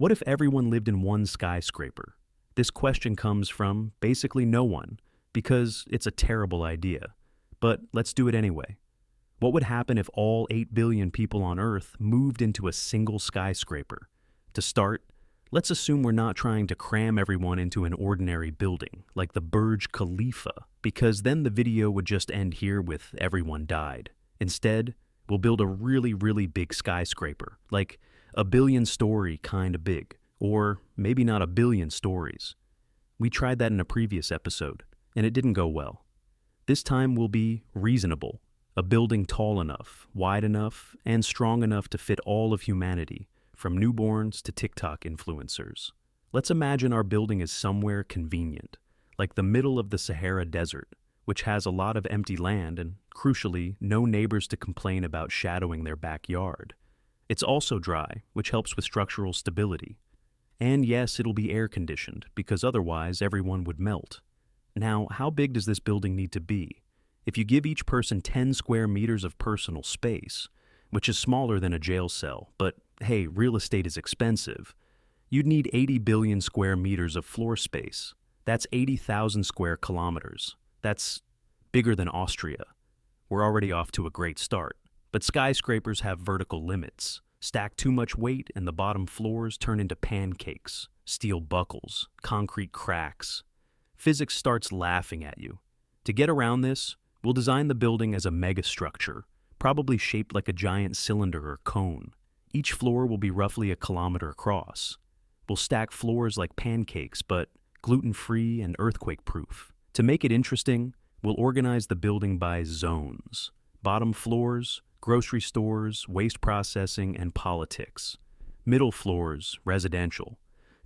What if everyone lived in one skyscraper? This question comes from basically no one, because it's a terrible idea. But let's do it anyway. What would happen if all 8 billion people on Earth moved into a single skyscraper? To start, let's assume we're not trying to cram everyone into an ordinary building, like the Burj Khalifa, because then the video would just end here with everyone died. Instead, we'll build a really, really big skyscraper, like a billion-story kind of big, or maybe not a billion stories. We tried that in a previous episode, and it didn't go well. This time we'll be reasonable, a building tall enough, wide enough, and strong enough to fit all of humanity, from newborns to TikTok influencers. Let's imagine our building is somewhere convenient, like the middle of the Sahara Desert, which has a lot of empty land and, crucially, no neighbors to complain about shadowing their backyard. It's also dry, which helps with structural stability. And yes, it'll be air-conditioned, because otherwise everyone would melt. Now, how big does this building need to be? If you give each person 10 square meters of personal space, which is smaller than a jail cell, but hey, real estate is expensive, you'd need 80 billion square meters of floor space. That's 80,000 square kilometers. That's bigger than Austria. We're already off to a great start. But skyscrapers have vertical limits. Stack too much weight and the bottom floors turn into pancakes, steel buckles, concrete cracks. Physics starts laughing at you. To get around this, we'll design the building as a megastructure, probably shaped like a giant cylinder or cone. Each floor will be roughly a kilometer across. We'll stack floors like pancakes, but gluten-free and earthquake-proof. To make it interesting, we'll organize the building by zones. Bottom floors, grocery stores, waste processing, and politics. Middle floors, residential.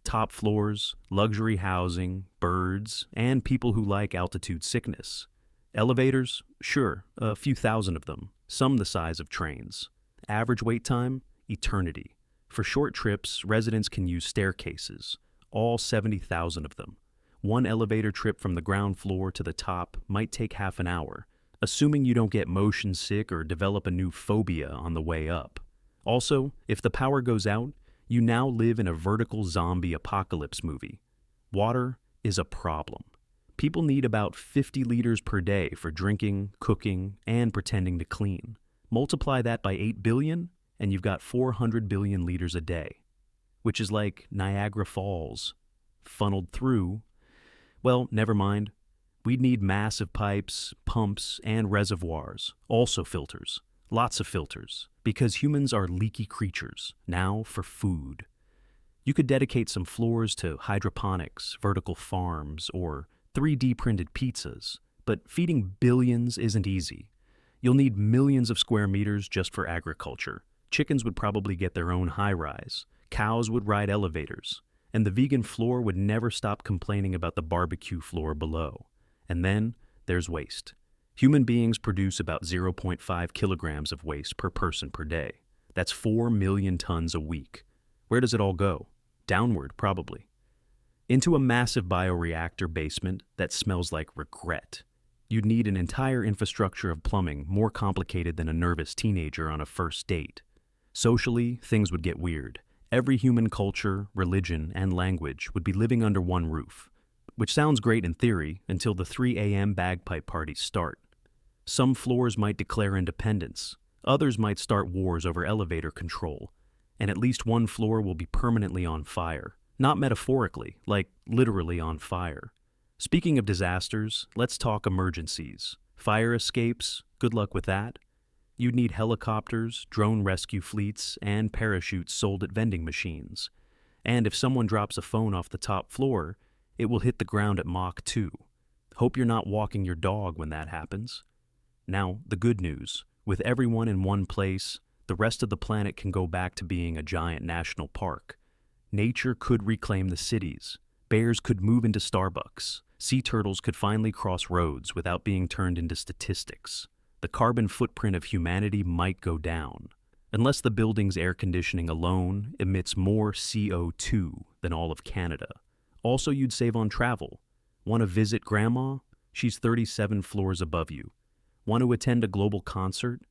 Top floors, luxury housing, birds, and people who like altitude sickness. Elevators? Sure, a few thousand of them, some the size of trains. Average wait time? Eternity. For short trips, residents can use staircases, all 70,000 of them. One elevator trip from the ground floor to the top might take half an hour, assuming you don't get motion sick or develop a new phobia on the way up. Also, if the power goes out, you now live in a vertical zombie apocalypse movie. Water is a problem. People need about 50 liters per day for drinking, cooking, and pretending to clean. Multiply that by 8 billion, and you've got 400 billion liters a day, which is like Niagara Falls, funneled through. Well, never mind. We'd need massive pipes, pumps, and reservoirs, also filters, lots of filters, because humans are leaky creatures, now for food. You could dedicate some floors to hydroponics, vertical farms, or 3D printed pizzas, but feeding billions isn't easy. You'll need millions of square meters just for agriculture. Chickens would probably get their own high-rise, cows would ride elevators, and the vegan floor would never stop complaining about the barbecue floor below. And then there's waste. Human beings produce about 0.5 kilograms of waste per person per day. That's 4 million tons a week. Where does it all go? Downward, probably. Into a massive bioreactor basement that smells like regret. You'd need an entire infrastructure of plumbing more complicated than a nervous teenager on a first date. Socially, things would get weird. Every human culture, religion, and language would be living under one roof. Which sounds great in theory until the 3 a.m. bagpipe parties start. Some floors might declare independence, others might start wars over elevator control, and at least one floor will be permanently on fire. Not metaphorically, like literally on fire. Speaking of disasters, let's talk emergencies. Fire escapes, good luck with that. You'd need helicopters, drone rescue fleets, and parachutes sold at vending machines. And if someone drops a phone off the top floor, it will hit the ground at Mach 2. Hope you're not walking your dog when that happens. Now, the good news. With everyone in one place, the rest of the planet can go back to being a giant national park. Nature could reclaim the cities. Bears could move into Starbucks. Sea turtles could finally cross roads without being turned into statistics. The carbon footprint of humanity might go down, unless the building's air conditioning alone emits more CO2 than all of Canada. Also, you'd save on travel. Want to visit Grandma? She's 37 floors above you. Want to attend a global concert?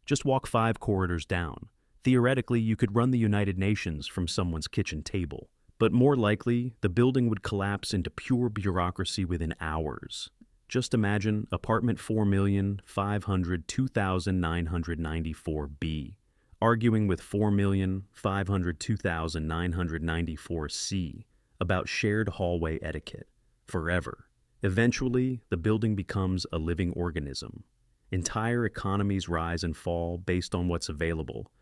Just walk 5 corridors down. Theoretically, you could run the United Nations from someone's kitchen table. But more likely, the building would collapse into pure bureaucracy within hours. Just imagine apartment 4,502,994B arguing with 4,502,994C about shared hallway etiquette, forever. Eventually, the building becomes a living organism. Entire economies rise and fall based on what's available,